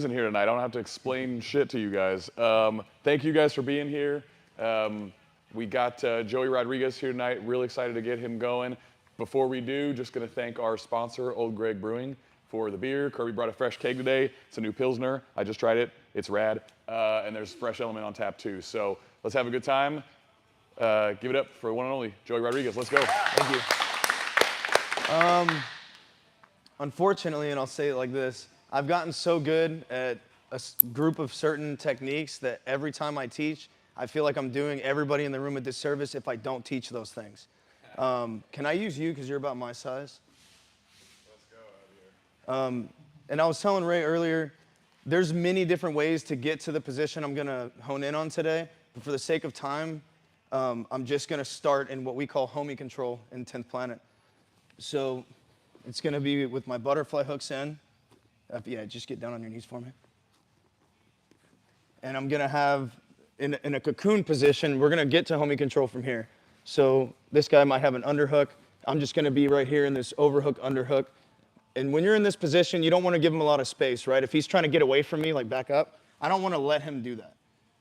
In here tonight. I don't have to explain shit to you guys. Thank you guys for being here. We got Joey Rodriguez here tonight. Really excited to get him going. Before we do, just going to thank our sponsor, Old Greg Brewing, for the beer. Kirby brought a fresh keg today. It's a new Pilsner. I just tried it. It's rad. And there's fresh element on tap too. So let's have a good time. Give it up for one and only Joey Rodriguez. Let's go. Thank you. Unfortunately, and I'll say it like this, I've gotten so good at a group of certain techniques that every time I teach, I feel like I'm doing everybody in the room a disservice if I don't teach those things. Can I use you because you're about my size? Let's go out here. And I was telling Ray earlier, there's many different ways to get to the position I'm going to hone in on today. But for the sake of time, I'm just going to start in what we call homie control in 10th Planet. So it's going to be with my butterfly hooks in. Yeah, just get down on your knees for me. And I'm going to have, in a cocoon position, we're going to get to homie control from here. So this guy might have an underhook. I'm just going to be right here in this overhook, underhook. And when you're in this position, you don't want to give him a lot of space, right? If he's trying to get away from me, like back up, I don't want to let him do that.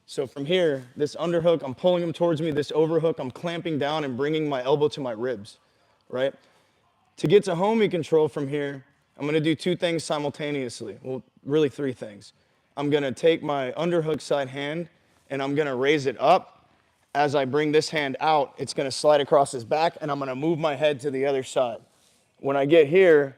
So from here, this underhook, I'm pulling him towards me. This overhook, I'm clamping down and bringing my elbow to my ribs, right? To get to homie control from here, I'm going to do two things simultaneously. Well, really three things. I'm going to take my underhook side hand, and I'm going to raise it up. As I bring this hand out, it's going to slide across his back, and I'm going to move my head to the other side. When I get here,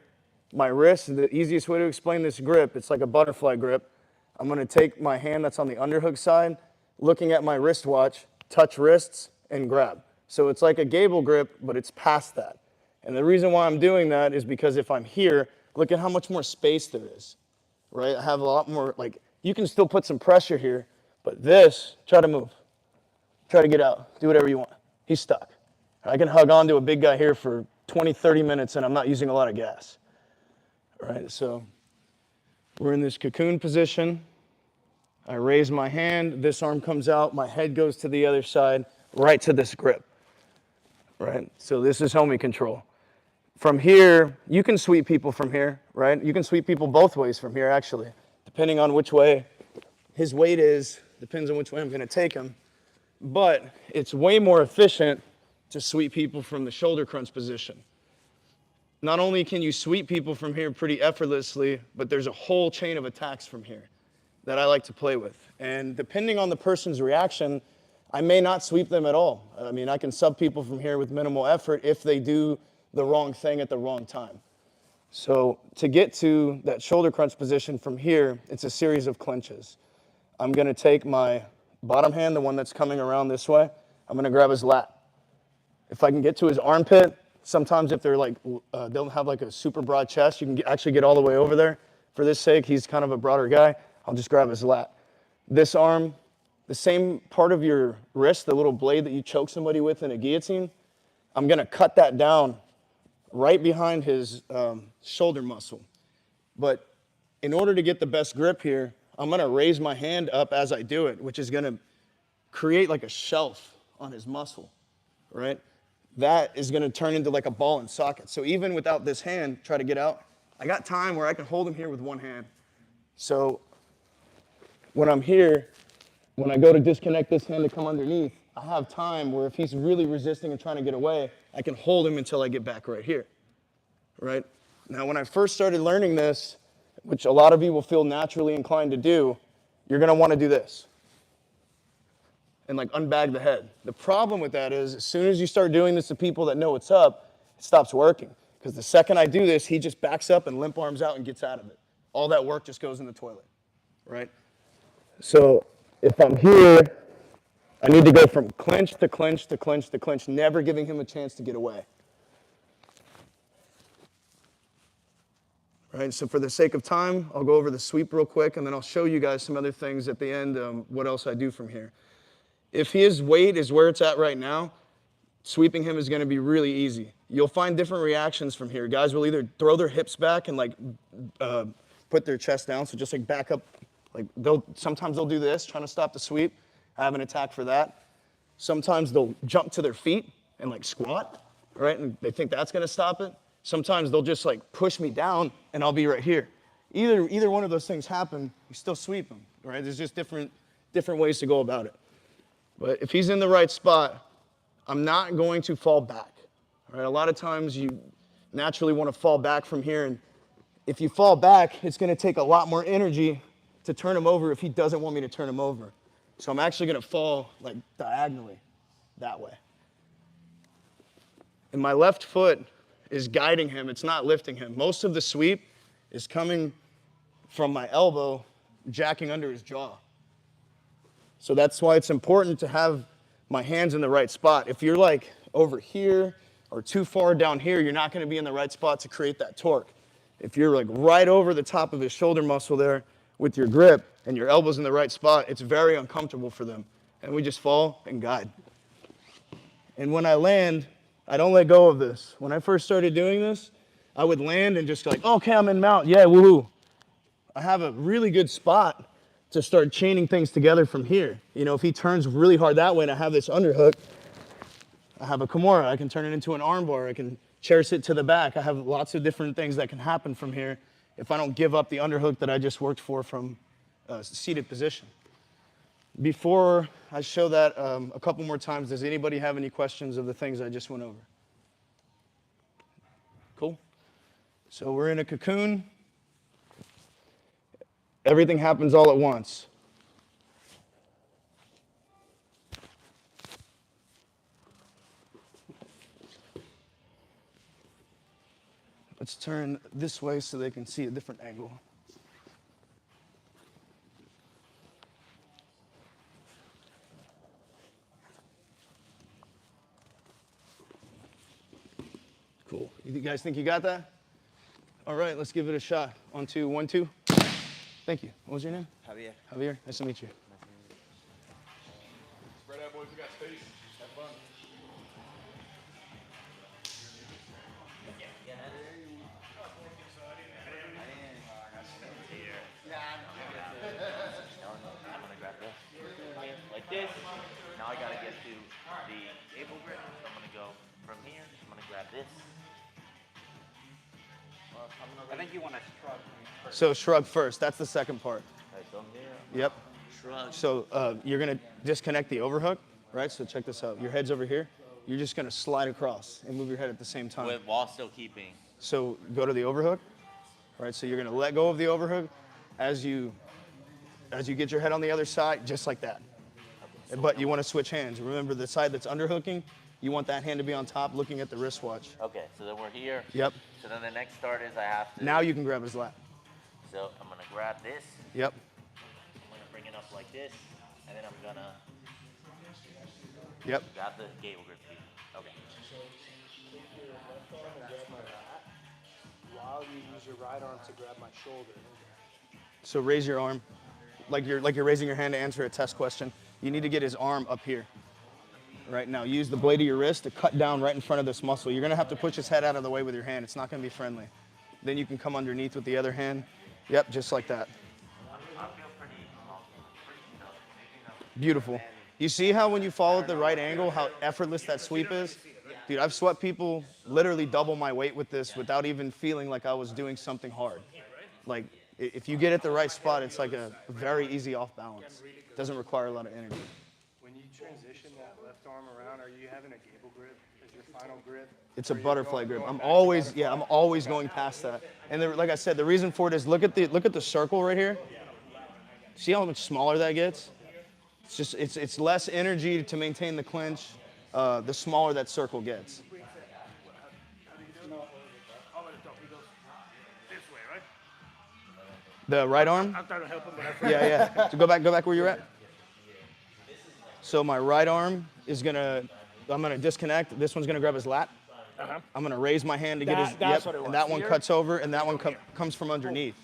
my wrist, the easiest way to explain this grip, it's like a butterfly grip. I'm going to take my hand that's on the underhook side, looking at my wristwatch, touch wrists, and grab. So it's like a gable grip, but it's past that. And the reason why I'm doing that is because if I'm here, look at how much more space there is, right? I have a lot more, like, you can still put some pressure here, but this, try to move. Try to get out. Do whatever you want. He's stuck. I can hug on to a big guy here for 20, 30 minutes, and I'm not using a lot of gas. All right, so we're in this cocoon position. I raise my hand. This arm comes out. My head goes to the other side, right to this grip. Right? So this is homie control. From here, you can sweep people from here, right? You can sweep people both ways from here, actually. Depending on which way his weight is, depends on which way I'm going to take him. But it's way more efficient to sweep people from the shoulder crunch position. Not only can you sweep people from here pretty effortlessly, but there's a whole chain of attacks from here that I like to play with. And depending on the person's reaction, I may not sweep them at all. I mean, I can sub people from here with minimal effort if they do the wrong thing at the wrong time. So to get to that shoulder crunch position from here, it's a series of clinches. I'm going to take my bottom hand, the one that's coming around this way, I'm going to grab his lat. If I can get to his armpit, sometimes if they're like, don't have like a super broad chest, you can actually get all the way over there. For this sake, he's kind of a broader guy. I'll just grab his lat. This arm, the same part of your wrist, the little blade that you choke somebody with in a guillotine, I'm going to cut that down right behind his shoulder muscle. But in order to get the best grip here, I'm going to raise my hand up as I do it, which is going to create like a shelf on his muscle, right? That is going to turn into like a ball and socket. So even without this hand, try to get out, I got time where I can hold him here with one hand. So when I'm here, when I go to disconnect this hand to come underneath, I have time where if he's really resisting and trying to get away, I can hold him until I get back right here, right? Now, when I first started learning this, which a lot of you will feel naturally inclined to do, you're going to want to do this and like unbag the head. The problem with that is as soon as you start doing this to people that know what's up, it stops working. Because the second I do this, he just backs up and limp arms out and gets out of it. All that work just goes in the toilet, right? So if I'm here, I need to go from clinch to clinch to clinch to clinch, never giving him a chance to get away. Right, so for the sake of time, I'll go over the sweep real quick, and then I'll show you guys some other things at the end, what else I do from here. If his weight is where it's at right now, sweeping him is going to be really easy. You'll find different reactions from here. Guys will either throw their hips back and like put their chest down, so just like back up. Like sometimes they'll do this, trying to stop the sweep. I have an attack for that. Sometimes they'll jump to their feet and like squat, right? And they think that's going to stop it. Sometimes they'll just like push me down and I'll be right here. Either one of those things happen, you still sweep him, right? There's just different ways to go about it. But if he's in the right spot, I'm not going to fall back. All right? A lot of times you naturally want to fall back from here, and if you fall back, it's going to take a lot more energy to turn him over if he doesn't want me to turn him over. So I'm actually going to fall like diagonally that way. And my left foot is guiding him. It's not lifting him. Most of the sweep is coming from my elbow, jacking under his jaw. So that's why it's important to have my hands in the right spot. If you're like over here or too far down here, you're not going to be in the right spot to create that torque. If you're like right over the top of his shoulder muscle there with your grip and your elbow's in the right spot, it's very uncomfortable for them. And we just fall and guide. And when I land, I don't let go of this. When I first started doing this, I would land and just like, okay, I'm in mount. Yeah, woohoo. I have a really good spot to start chaining things together from here. You know, if he turns really hard that way and I have this underhook, I have a Kimura. I can turn it into an armbar. I can chair sit to the back. I have lots of different things that can happen from here if I don't give up the underhook that I just worked for from a seated position. Before I show that a couple more times, does anybody have any questions of the things I just went over? Cool. So we're in a cocoon. Everything happens all at once. Let's turn this way so they can see a different angle. Cool. You guys think you got that? All right, let's give it a shot. On two, 1, 2. Thank you. What was your name? Javier. Javier, nice to meet you. Spread out, boys. We got space. Have fun. I'm gonna grab this like this. Now I gotta get to the cable grip. So I'm gonna go from here. I'm gonna grab this. I think you want to shrug first. So shrug first. That's the second part. Okay, so here. Yep. Shrug. So you're going to disconnect the overhook, right? So check this out. Your head's over here. You're just going to slide across and move your head at the same time. While still keeping. So go to the overhook, right? So you're going to let go of the overhook as you get your head on the other side, just like that. But you want to switch hands. Remember, the side that's underhooking, you want that hand to be on top looking at the wristwatch. Okay, so then we're here. Yep. So then the next start is I have to. Now you can grab his lap. So I'm gonna grab this. Yep. I'm gonna bring it up like this, and then I'm gonna Yep. grab the cable grip. Okay. While you use your right arm to grab my shoulder. So raise your arm, like you're raising your hand to answer a test question. You need to get his arm up here. Right now, use the blade of your wrist to cut down right in front of this muscle. You're gonna have to push his head out of the way with your hand. It's not gonna be friendly. Then you can come underneath with the other hand. Yep, just like that. Beautiful. You see how when you follow at the right angle, how effortless that sweep is? Dude, I've swept people literally double my weight with this without even feeling like I was doing something hard. Like, if you get at the right spot, it's like a very easy off balance. It doesn't require a lot of energy. When you transition that left arm around, are you having a gable grip as your final grip? It's a butterfly grip. I'm always going past that. And like I said, the reason for it is look at the circle right here. See how much smaller that gets? It's just it's less energy to maintain the clinch. The smaller that circle gets. The right arm? I'm trying to help him, but Yeah. So go back where you're at. So my right arm is I'm gonna disconnect. This one's gonna grab his lat. I'm gonna raise my hand to get his. That's what it was. And that one Here? cuts over, and that one comes from underneath.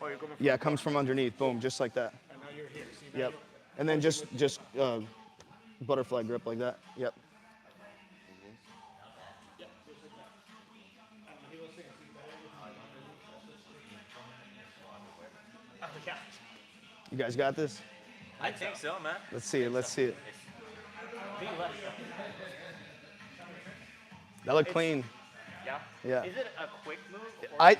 Oh, you're coming from Yeah, it comes from underneath. Boom, just like that. and now you're here. See, Yep. And then just butterfly grip like that. Yep. You guys got this? I think so, man. Let's see it. Let's see it. That looked clean. Yeah? Yeah. Is it a quick move? Or is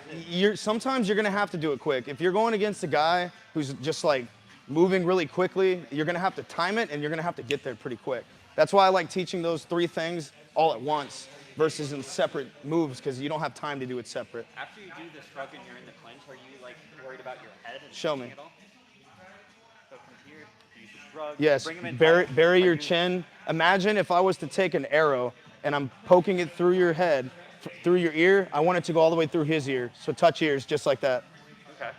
it... Sometimes you're gonna have to do it quick. If you're going against a guy who's just like moving really quickly, you're gonna have to time it and you're gonna have to get there pretty quick. That's why I like teaching those 3 things all at once versus in separate moves because you don't have time to do it separate. After you do the shrug and you're in the clinch, are you like worried about your head and Show me. clinching at all? So from here, you should shrug. Yes, Bring him in bury, tight, bury like your you- chin. Imagine if I was to take an arrow and I'm poking it through your head, through your ear. I want it to go all the way through his ear. So touch ears just like that. Okay.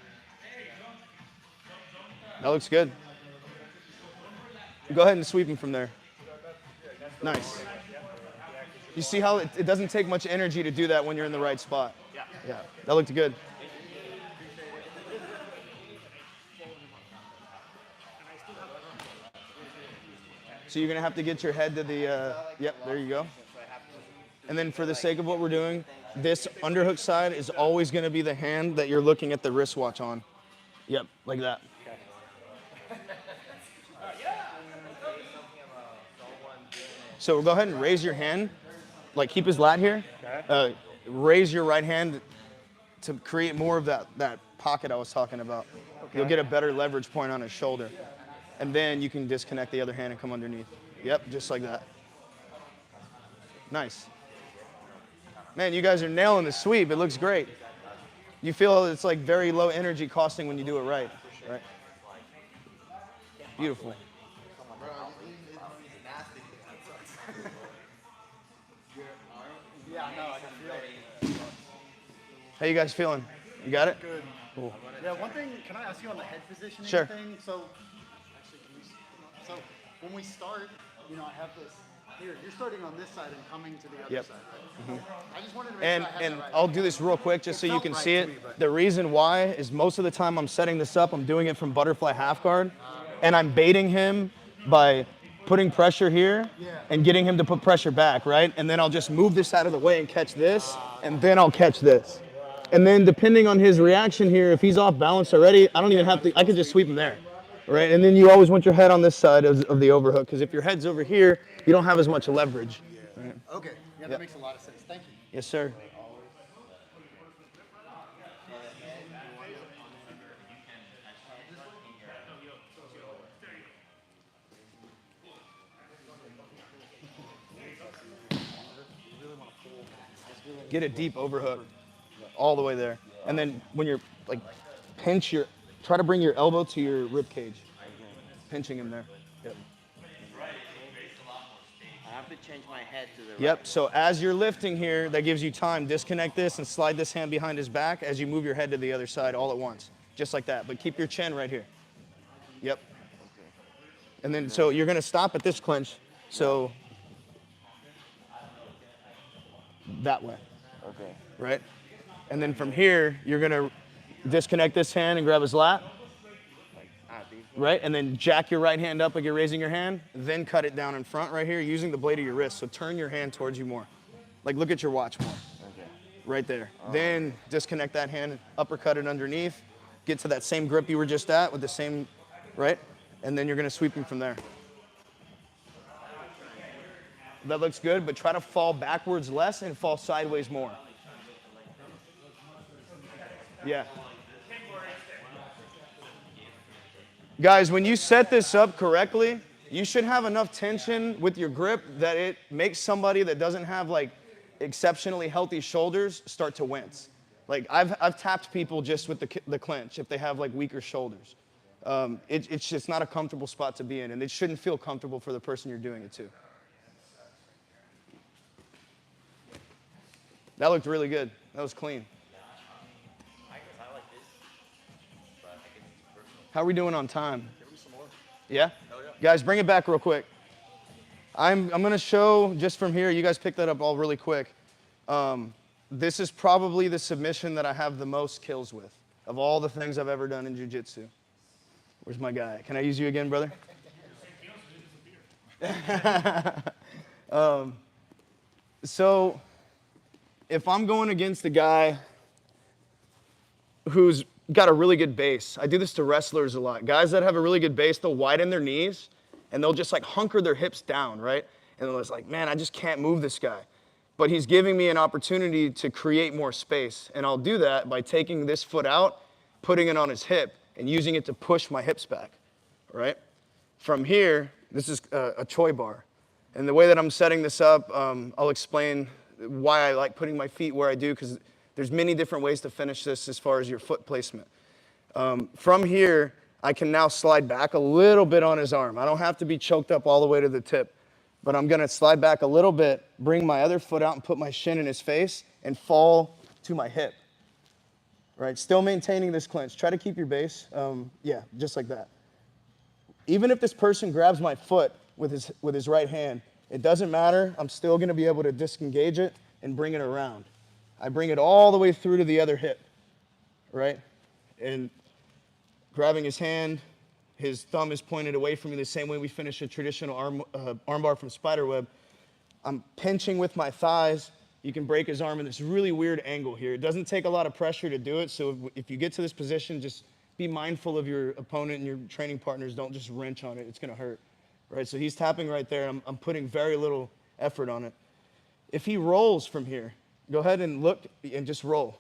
That looks good. Go ahead and sweep him from there. Nice. You see how it doesn't take much energy to do that when you're in the right spot. Yeah. Yeah, that looked good. So you're gonna have to get your head to the, yep, there you go. And then for the sake of what we're doing, this underhook side is always gonna be the hand that you're looking at the wristwatch on. Yep, like that. So go ahead and raise your hand, like keep his lat here. Raise your right hand to create more of that pocket I was talking about. You'll get a better leverage point on his shoulder. And then you can disconnect the other hand and come underneath. Yep, just like that. Nice. Man, you guys are nailing the sweep. It looks great. You feel it's like very low energy costing when you do it right. Right. Beautiful. How you guys feeling? You got it? Good. Cool. Yeah, one thing, can I ask you on the head positioning Sure. thing? So, actually, so when we start, you know, I have this here. You're starting on this side and coming to the other Yep. side, right? I just wanted to make And sure I had and that right. I'll do this real quick just so you felt can right see to it. me, but- The reason why is most of the time I'm setting this up, I'm doing it from butterfly half guard, and I'm baiting him by putting pressure here and getting him to put pressure back, right? And then I'll just move this out of the way and catch this, and then I'll catch this. And then depending on his reaction here, if he's off balance already, I don't even have to, I can just sweep him there, right? And then you always want your head on this side of the overhook, because if your head's over here, you don't have as much leverage. Right? Okay, yeah, that makes a lot of sense. Thank you. Yes, sir. Get a deep overhook all the way there. And then when you're like, try to bring your elbow to your rib cage. Pinching him there. Yep. I have to change my head to the right. Yep, so as you're lifting here, that gives you time. Disconnect this and slide this hand behind his back as you move your head to the other side all at once. Just like that, but keep your chin right here. Yep. And then, so you're gonna stop at this clinch, so that way. Okay. Right? And then from here, you're gonna disconnect this hand and grab his lat, right? And then jack your right hand up like you're raising your hand, then cut it down in front right here using the blade of your wrist. So turn your hand towards you more. Like look at your watch more. Okay. Right there. Then disconnect that hand, uppercut it underneath, get to that same grip you were just at with the same, right? And then you're gonna sweep him from there. That looks good, but try to fall backwards less and fall sideways more. Yeah. Guys, when you set this up correctly, you should have enough tension with your grip that it makes somebody that doesn't have like exceptionally healthy shoulders start to wince. Like I've tapped people just with the clinch if they have like weaker shoulders. It's just not a comfortable spot to be in, and it shouldn't feel comfortable for the person you're doing it to. That looked really good. That was clean. How are we doing on time? Yeah? Guys, bring it back real quick. I'm going to show just from here. You guys picked that up all really quick. This is probably the submission that I have the most kills with of all the things I've ever done in jiu-jitsu. Where's my guy? Can I use you again, brother? So if I'm going against a guy who's got a really good base, I do this to wrestlers a lot. Guys that have a really good base, they'll widen their knees and they'll just like hunker their hips down, right? And they're just like, man, I just can't move this guy. but he's giving me an opportunity to create more space. And I'll do that by taking this foot out, putting it on his hip, and using it to push my hips back, right? From here, this is a Choi bar. And the way that I'm setting this up, I'll explain why I like putting my feet where I do, because there's many different ways to finish this as far as your foot placement. From here, I can now slide back a little bit on his arm. I don't have to be choked up all the way to the tip, but I'm gonna slide back a little bit, bring my other foot out and put my shin in his face and fall to my hip, right? Still maintaining this clench. Try to keep your base, yeah, just like that. Even if this person grabs my foot with his right hand, it doesn't matter. I'm still gonna be able to disengage it and bring it around. I bring it all the way through to the other hip, right? And grabbing his hand, his thumb is pointed away from me the same way we finish a traditional arm bar from spiderweb. I'm pinching with my thighs. You can break his arm in this really weird angle here. It doesn't take a lot of pressure to do it, so if you get to this position, just be mindful of your opponent and your training partners. Don't just wrench on it. It's gonna hurt, right? So he's tapping right there. I'm putting very little effort on it. If he rolls from here, go ahead and look and just roll.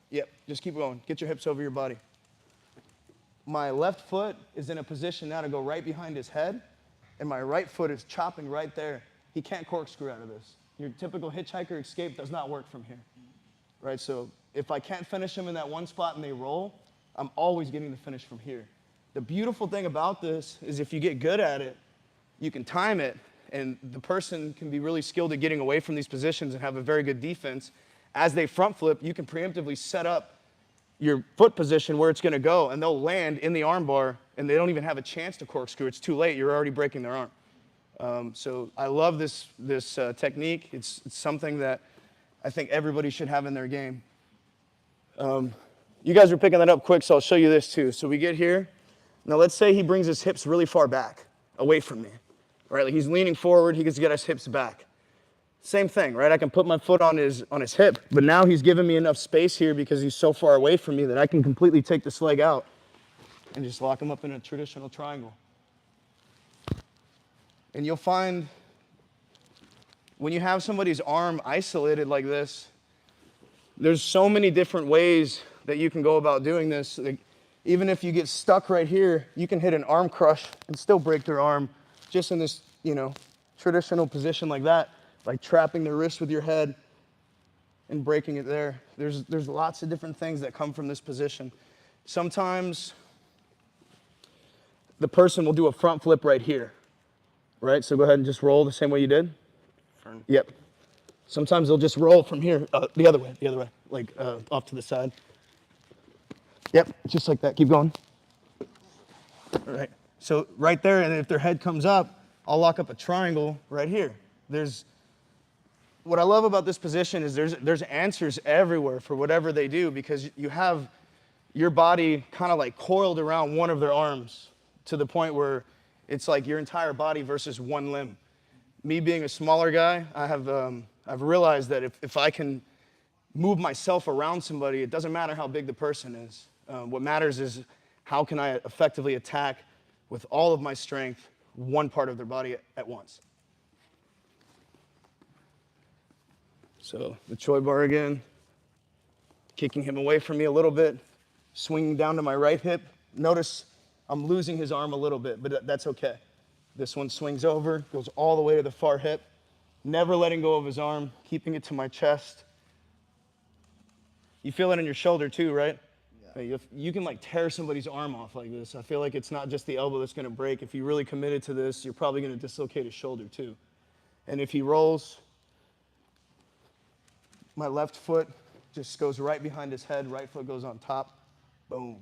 Yep, just keep going. Get your hips over your body. My left foot is in a position now to go right behind his head, and my right foot is chopping right there. He can't corkscrew out of this. Your typical hitchhiker escape does not work from here, right? So if I can't finish him in that one spot and they roll, I'm always getting the finish from here. The beautiful thing about this is if you get good at it, you can time it, and the person can be really skilled at getting away from these positions and have a very good defense. As they front flip, you can preemptively set up your foot position where it's gonna go, and they'll land in the arm bar, and they don't even have a chance to corkscrew. It's too late, you're already breaking their arm. So I love this technique. It's something that I think everybody should have in their game. You guys are picking that up quick, so I'll show you this too. So we get here. Now let's say he brings his hips really far back, away from me, right? Like he's leaning forward, he gets to get his hips back. Same thing, right? I can put my foot on his hip, but now he's giving me enough space here because he's so far away from me that I can completely take this leg out and just lock him up in a traditional triangle. And you'll find when you have somebody's arm isolated like this, there's so many different ways that you can go about doing this. Like, even if you get stuck right here, you can hit an arm crush and still break their arm just in this, traditional position like that. Like trapping the wrist with your head and breaking it there. There's lots of different things that come from this position. Sometimes the person will do a front flip right here, right? So go ahead and just roll the same way you did. Front. Yep. Sometimes they'll just roll from here, the other way, like off to the side. Yep, just like that. Keep going. All right. So right there, and if their head comes up, I'll lock up a triangle right here. What I love about this position is there's answers everywhere for whatever they do, because you have your body kind of like coiled around one of their arms to the point where it's like your entire body versus one limb. Me being a smaller guy, I've realized that if I can move myself around somebody, it doesn't matter how big the person is. What matters is how can I effectively attack with all of my strength one part of their body at once. So the Choi bar again, kicking him away from me a little bit, swinging down to my right hip. Notice I'm losing his arm a little bit, but that's okay. This one swings over, goes all the way to the far hip, never letting go of his arm, keeping it to my chest. You feel it in your shoulder too, right? Yeah. You can like tear somebody's arm off like this. I feel like it's not just the elbow that's gonna break. If you're really committed to this, you're probably gonna dislocate his shoulder too. And if he rolls, my left foot just goes right behind his head, right foot goes on top, boom.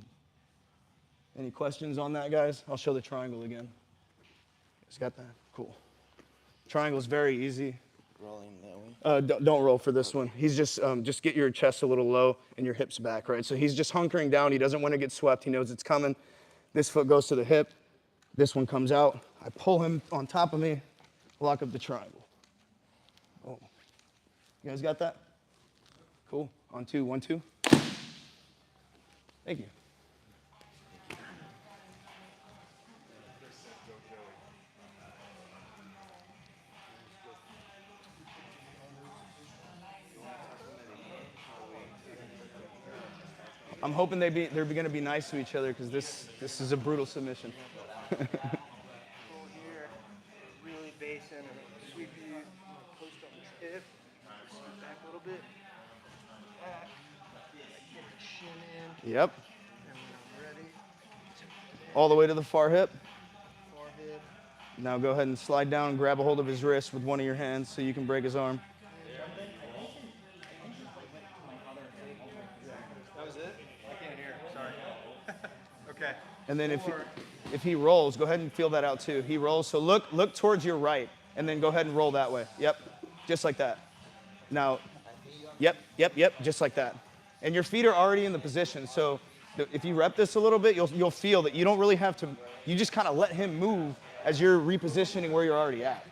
Any questions on that, guys? I'll show the triangle again. Guys got that? Cool. Triangle's very easy. Rolling that way. Don't roll for this one. He's just get your chest a little low and your hips back, right? So he's just hunkering down. He doesn't want to get swept. He knows it's coming. This foot goes to the hip. This one comes out. I pull him on top of me, lock up the triangle. Oh, you guys got that? Cool. On two, 1, 2. Thank you. I'm hoping they're going to be nice to each other because this is a brutal submission. Pull here, really base in and sweep you, post on this hip, scoot back a little bit, back, get the shin in, Yep. and when I'm ready, All the way to the far hip. forehead. Now go ahead and slide down and grab a hold of his wrist with one of your hands so you can break his arm. That was it? I can't hear, sorry. Okay. And then if he rolls, go ahead and feel that out too. He rolls, so look towards your right, and then go ahead and roll that way. Yep, just like that. Now, yep, just like that. And your feet are already in the position, so if you rep this a little bit, you'll feel that you don't really have to, you just kind of let him move as you're repositioning where you're already at.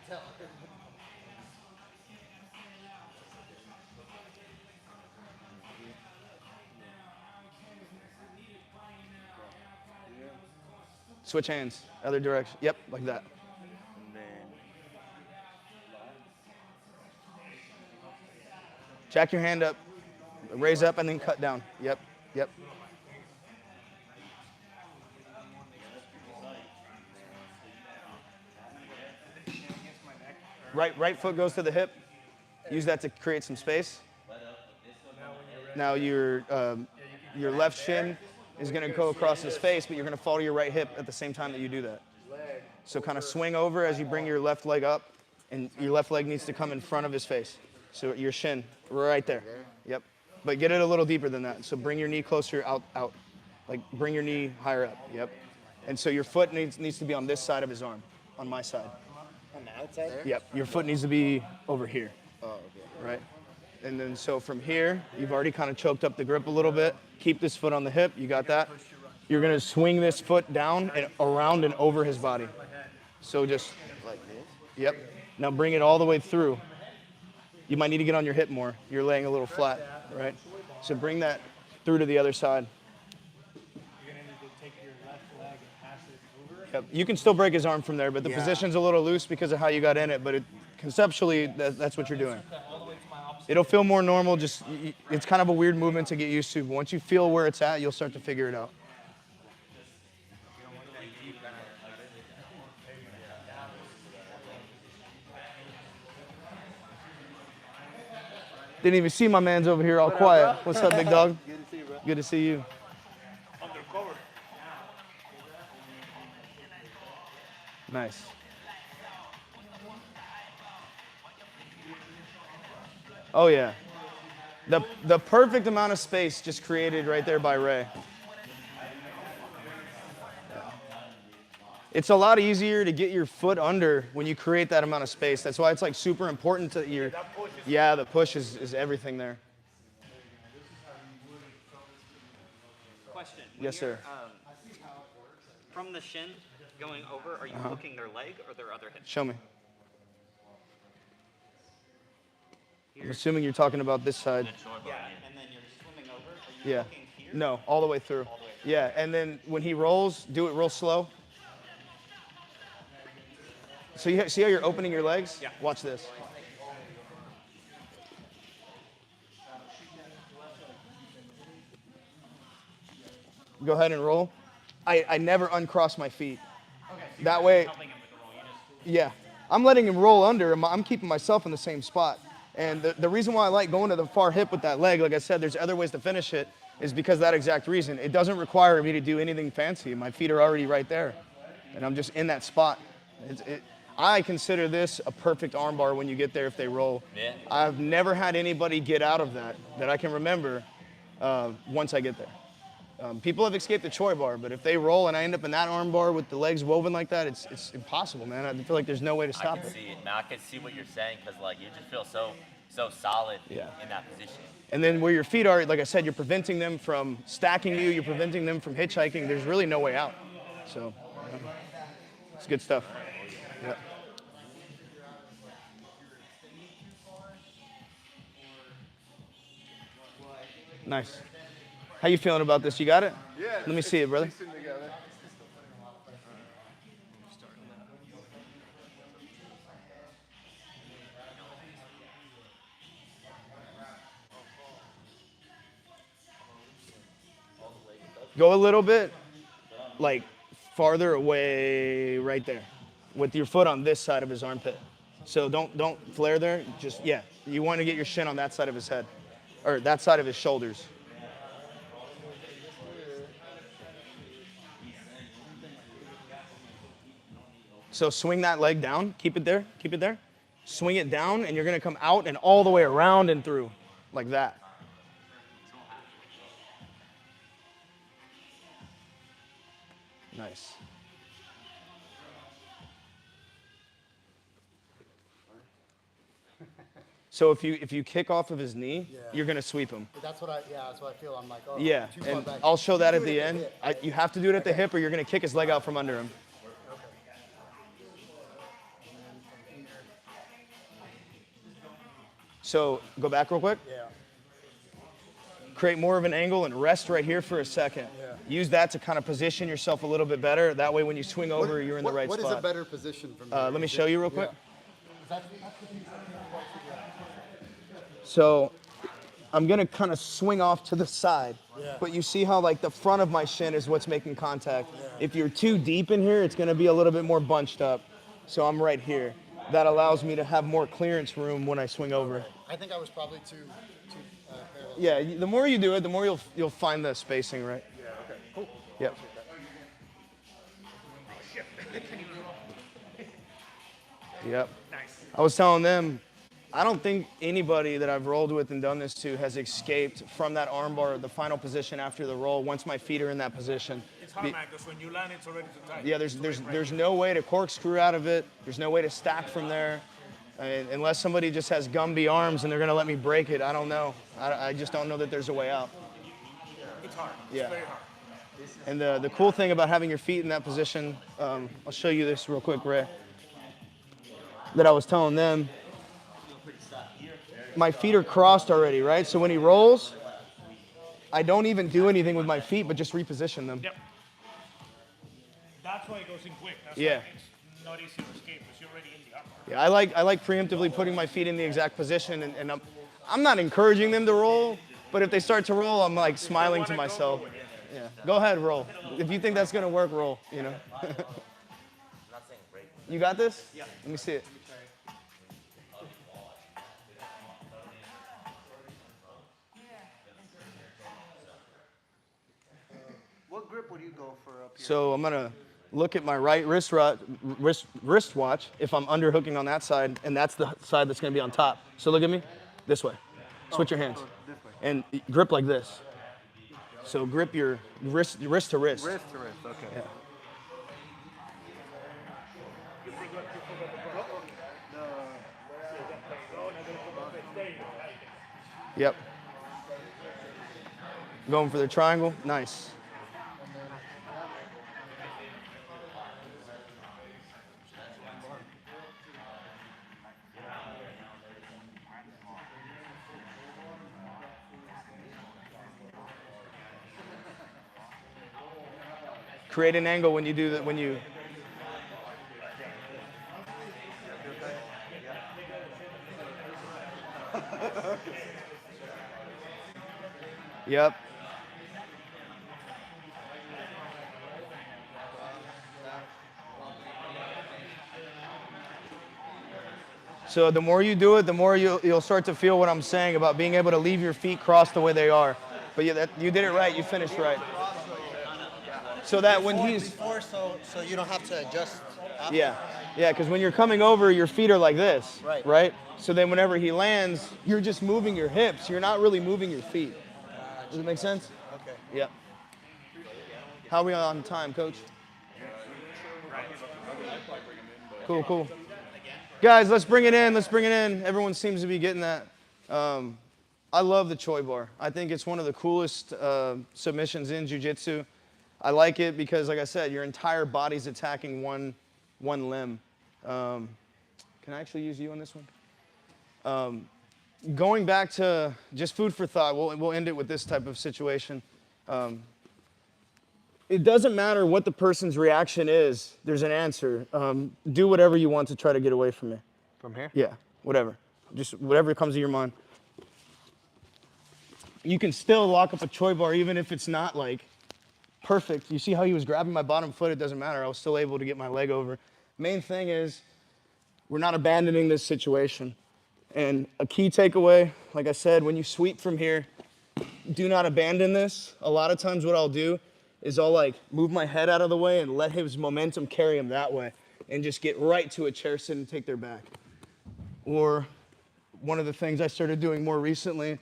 Switch hands, other direction. Yep, like that. And then Jack your hand up, raise up, and then cut down. Yep. Right foot goes to the hip. Use that to create some space. Now your left shin is going to go across his face, but you're going to fall to your right hip at the same time that you do that. So kind of swing over as you bring your left leg up, and your left leg needs to come in front of his face. So your shin, right there. Yep. But get it a little deeper than that. So bring your knee closer out. Like bring your knee higher up. Yep. And so your foot needs to be on this side of his arm, on my side. On the outside? Yep. Your foot needs to be over here. Oh, okay. Right? And then so from here, you've already kind of choked up the grip a little bit. Keep this foot on the hip. You got that? You're going to swing this foot down and around and over his body. So just Like this? yep. Now bring it all the way through. You might need to get on your hip more. You're laying a little flat, right? So bring that through to the other side. You're gonna need to take your left leg and pass it over. Yep. You can still break his arm from there, but the position's a little loose because of how you got in it, but conceptually, that's what you're doing. It'll feel more normal, it's kind of a weird movement to get used to, but once you feel where it's at, you'll start to figure it out. Didn't even see my man's over here all quiet. What's up, big dog? Good to see you, bro. Good to see you. Nice. Oh yeah. The perfect amount of space just created right there by Ray. It's a lot easier to get your foot under when you create that amount of space. That's why it's like super important to your, yeah, the push is everything there. Question. Yes, sir. From the shin going over, are you hooking their leg or their other hip? Show me. I'm assuming you're talking about this side. Yeah, and then you're swimming over. Are you Yeah. hooking here? No, all the way through. Yeah, and then when he rolls, do it real slow. So you see how you're opening your legs? Yeah. Watch this. Go ahead and roll. I never uncross my feet. That way, yeah. I'm letting him roll under. I'm keeping myself in the same spot. And the reason why I like going to the far hip with that leg, like I said, there's other ways to finish it, is because of that exact reason. It doesn't require me to do anything fancy. My feet are already right there. And I'm just in that spot. I consider this a perfect armbar when you get there if they roll. Yeah. I've never had anybody get out of that I can remember once I get there. People have escaped the Choi bar, but if they roll and I end up in that armbar with the legs woven like that, it's impossible, man. I feel like there's no way to I stop can it. see it. Now I can see what you're saying because like you just feel so solid Yeah. in that position. And then where your feet are, like I said, you're preventing them from stacking you, you're preventing them from hitchhiking. There's really no way out. So it's good stuff. Yeah. Nice. How you feeling about this? You got it? Yeah. Let me see it, brother. Piecing together. Go a little bit, like farther away, right there, with your foot on this side of his armpit. So don't flare there. Just yeah, you want to get your shin on that side of his head, or that side of his shoulders. So swing that leg down. Keep it there. Keep it there. Swing it down, and you're gonna come out and all the way around and through, like that. Nice. So if you kick off of his knee, you're gonna sweep him. That's what I feel. I'm like, oh, Yeah, too far and back. I'll show that You at do the it end. hip. You have to do it at the hip, or you're gonna kick his leg out from under him. So go back real quick. Yeah. Create more of an angle and rest right here for a second. Use that to kind of position yourself a little bit better. That way, when you swing over, you're in the right What spot. is a better position from Let me show you real quick. Yeah. So I'm gonna kind of swing off to the side, but you see how like the front of my shin is what's making contact. If you're too deep in here, it's gonna be a little bit more bunched up. So I'm right here. That allows me to have more clearance room when I swing over. I think I was probably too parallel. Yeah, the more you do it, the more you'll find the spacing right. Yeah. Okay. Cool. Yep. Yep. Nice. I was telling them, I don't think anybody that I've rolled with and done this to has escaped from that armbar, the final position after the roll, once my feet are in that position. It's hard, man, because when you land, it's already too tight. Yeah, there's no way to corkscrew out of it. There's no way to stack from there. Unless somebody just has Gumby arms and they're gonna let me break it, I don't know. I just don't know that there's a way out. It's hard. Yeah. It's very hard. And the cool thing about having your feet in that position, I'll show you this real quick, Ray, that I was telling them, my feet are crossed already, right? So when he rolls, I don't even do anything with my feet, but just reposition them. Yep. That's why it goes in quick. That's Yeah. why it's not easy to escape, because you're already in the armbar. Yeah, I like preemptively putting my feet in the exact position, and I'm not encouraging them to roll, but if they start to roll, I'm like smiling to myself. Yeah, go ahead, roll. If you think that's gonna work, roll. You know. I'm not saying break. You got this? Yeah. Let me see it. What grip would you go for up here? So I'm gonna look at my right wrist watch if I'm underhooking on that side, and that's the side that's gonna be on top. So look at me, this way. Switch your hands, This way. and grip like this. So grip your wrist to wrist. Wrist to wrist, okay. Yeah. Yep. Going for the triangle, nice. Create an angle when you do that. When you. Yep. So the more you do it, the more you'll start to feel what I'm saying about being able to leave your feet crossed the way they are. But yeah, you did it right. You finished right. So that when he's so you don't have to adjust. yeah, because when you're coming over, your feet are like this, Right. So then whenever he lands, you're just moving your hips. You're not really moving your feet. Does it make sense? Okay. Yep. How are we on time, Coach? Cool. Guys, let's bring it in. Everyone seems to be getting that. I love the Choi bar. I think it's one of the coolest submissions in jiu-jitsu. I like it because, like I said, your entire body's attacking one limb. Can I actually use you on this one? Going back to just food for thought, we'll end it with this type of situation. It doesn't matter what the person's reaction is. There's an answer. Do whatever you want to try to get away from me. From here? Yeah, whatever. Just whatever comes to your mind. You can still lock up a Choi bar even if it's not like perfect. You see how he was grabbing my bottom foot? It doesn't matter. I was still able to get my leg over. Main thing is we're not abandoning this situation. And a key takeaway, like I said, when you sweep from here, do not abandon this. A lot of times what I'll do is I'll like move my head out of the way and let his momentum carry him that way and just get right to a chair sit and take their back. Or one of the things I started doing more recently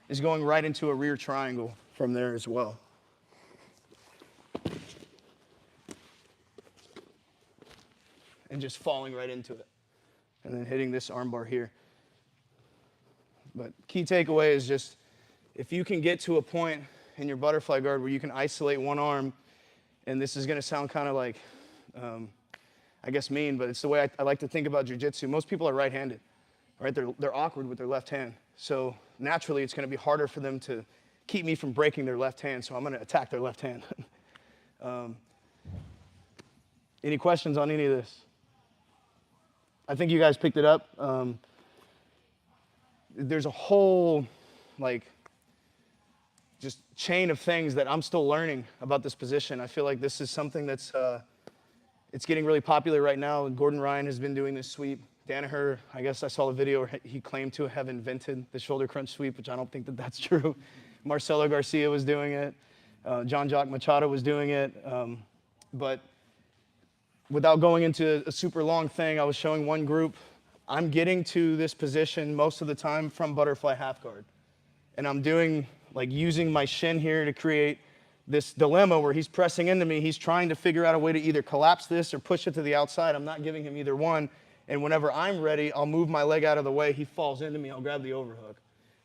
is going right into a rear triangle from there as well. And just falling right into it. And then hitting this armbar here. But key takeaway is just, if you can get to a point in your butterfly guard where you can isolate one arm, and this is gonna sound kind of like, I guess mean, but it's the way I like to think about jiu-jitsu. Most people are right-handed, right? They're awkward with their left hand. So naturally, it's gonna be harder for them to keep me from breaking their left hand, so I'm gonna attack their left hand. Any questions on any of this? I think you guys picked it up. There's a whole, like, just chain of things that I'm still learning about this position. I feel like this is something that's, it's getting really popular right now. Gordon Ryan has been doing this sweep. Danaher, I guess I saw a video where he claimed to have invented the shoulder crunch sweep, which I don't think that that's true. Marcelo Garcia was doing it. Jean-Jacques Machado was doing it. But without going into a super long thing, I was showing one group, I'm getting to this position most of the time from butterfly half guard. And I'm doing, like, using my shin here to create this dilemma where he's pressing into me. He's trying to figure out a way to either collapse this or push it to the outside. I'm not giving him either one. And whenever I'm ready, I'll move my leg out of the way. He falls into me. I'll grab the overhook.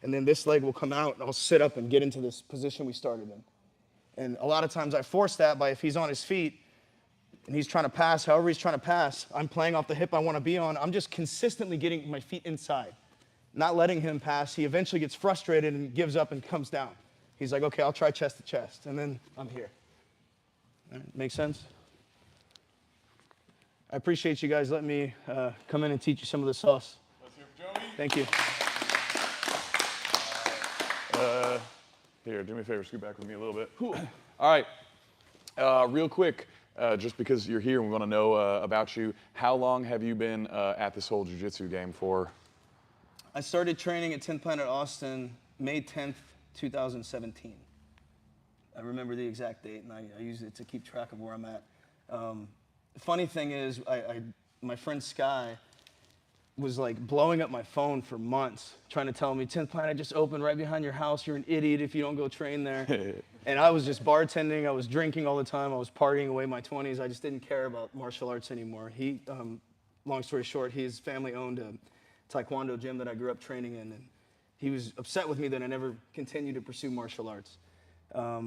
And then this leg will come out, and I'll sit up and get into this position we started in. And a lot of times I force that by, if he's on his feet and he's trying to pass, however he's trying to pass, I'm playing off the hip I want to be on. I'm just consistently getting my feet inside, not letting him pass. He eventually gets frustrated and gives up and comes down. He's like, okay, I'll try chest to chest. And then I'm here. All right, make sense? I appreciate you guys letting me come in and teach you some of the sauce. Let's hear it for Joey. Thank you. Here, do me a favor, scoot back with me a little bit. All right, real quick, just because you're here and we want to know about you, how long have you been at this whole jiu-jitsu game for? I started training at 10th Planet Austin May 10th, 2017. I remember the exact date, and I use it to keep track of where I'm at. The funny thing is, my friend Sky was like blowing up my phone for months, trying to tell me, 10th Planet just opened right behind your house. You're an idiot if you don't go train there. And I was just bartending. I was drinking all the time. I was partying away my 20s. I just didn't care about martial arts anymore. He, long story short, his family owned a taekwondo gym that I grew up training in. And he was upset with me that I never continued to pursue martial arts.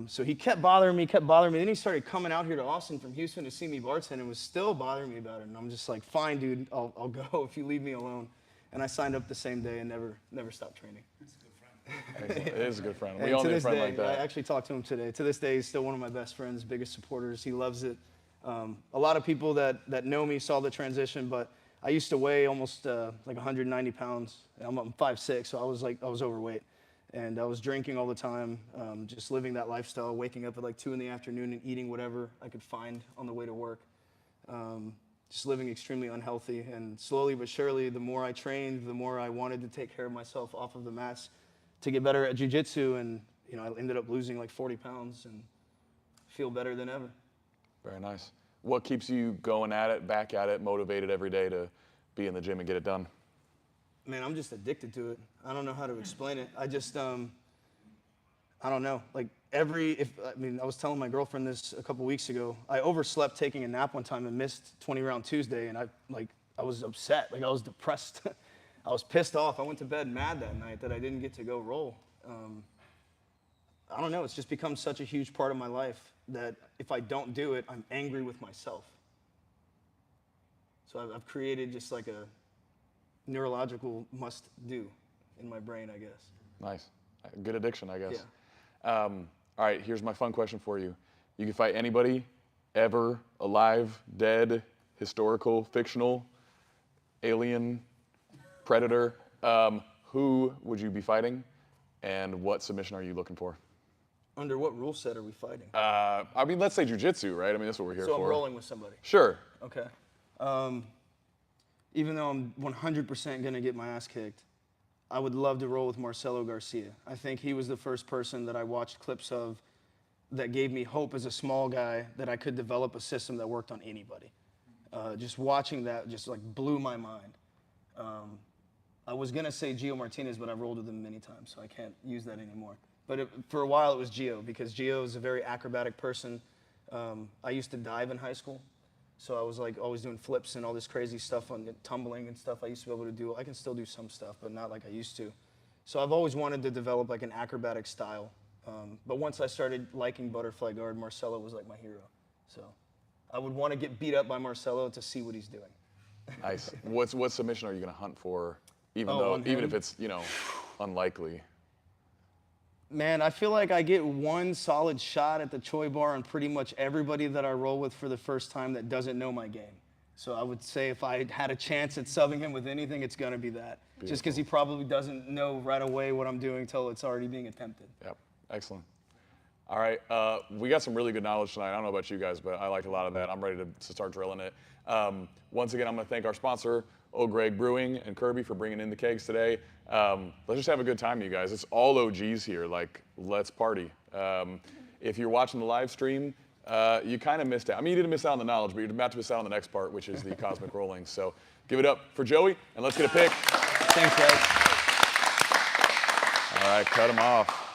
So he kept bothering me. Then he started coming out here to Austin from Houston to see me bartend and was still bothering me about it. And I'm just like, fine, dude, I'll go if you leave me alone. And I signed up the same day and never stopped training. Excellent. It is a good friend. And We all to need a this friend day, like that. I actually talked to him today. To this day, he's still one of my best friends, biggest supporters. He loves it. A lot of people that know me saw the transition, but I used to weigh almost like 190 pounds. I'm 5'6", so I was overweight. And I was drinking all the time, just living that lifestyle, waking up at like 2 in the afternoon and eating whatever I could find on the way to work. Just living extremely unhealthy. And slowly but surely, the more I trained, the more I wanted to take care of myself off of the mats to get better at jiu-jitsu. And I ended up losing like 40 pounds and feel better than ever. Very nice. What keeps you going at it, back at it, motivated every day to be in the gym and get it done? Man, I'm just addicted to it. I don't know how to explain it. I just, I don't know. Like I was telling my girlfriend this a couple weeks ago. I overslept taking a nap one time and missed 20 round Tuesday, and I was upset. Like I was depressed. I was pissed off. I went to bed mad that night that I didn't get to go roll. I don't know. It's just become such a huge part of my life that if I don't do it, I'm angry with myself. So I've created just like a neurological must-do in my brain, I guess. Nice. Good addiction, I guess. Yeah. All right, here's my fun question for you. You can fight anybody, ever, alive, dead, historical, fictional, alien, predator. Who would you be fighting, and what submission are you looking for? Under what rule set are we fighting? I mean, let's say jujitsu, right? I mean, that's what we're here So for. I'm rolling with somebody. Sure. Okay. Even though I'm 100% going to get my ass kicked, I would love to roll with Marcelo Garcia. I think he was the first person that I watched clips of that gave me hope as a small guy that I could develop a system that worked on anybody. Just watching that just like blew my mind. I was going to say Gio Martinez, but I've rolled with him many times, so I can't use that anymore. But for a while it was Gio, because Gio is a very acrobatic person. I used to dive in high school. So I was like always doing flips and all this crazy stuff on tumbling and stuff I used to be able to do. I can still do some stuff, but not like I used to. So I've always wanted to develop like an acrobatic style. But once I started liking butterfly guard, Marcelo was like my hero. So I would want to get beat up by Marcelo to see what he's doing. Nice. What submission are you going to hunt for, even if it's, you know, unlikely? Man, I feel like I get one solid shot at the Choi bar on pretty much everybody that I roll with for the first time that doesn't know my game. So I would say if I had a chance at subbing him with anything, it's going to be that. Beautiful. Just because he probably doesn't know right away what I'm doing till it's already being attempted. Yep. Excellent. All right. We got some really good knowledge tonight. I don't know about you guys, but I liked a lot of that. I'm ready to start drilling it. Once again, I'm going to thank our sponsor, Old Greg Brewing and Kirby, for bringing in the kegs today. Let's just have a good time, you guys. It's all OGs here. Like, let's party. If you're watching the live stream, you kind of missed out. I mean, you didn't miss out on the knowledge, but you're about to miss out on the next part, which is the Cosmic Rolling. So give it up for Joey, and let's get a pick. Thanks, guys. All right, cut him off.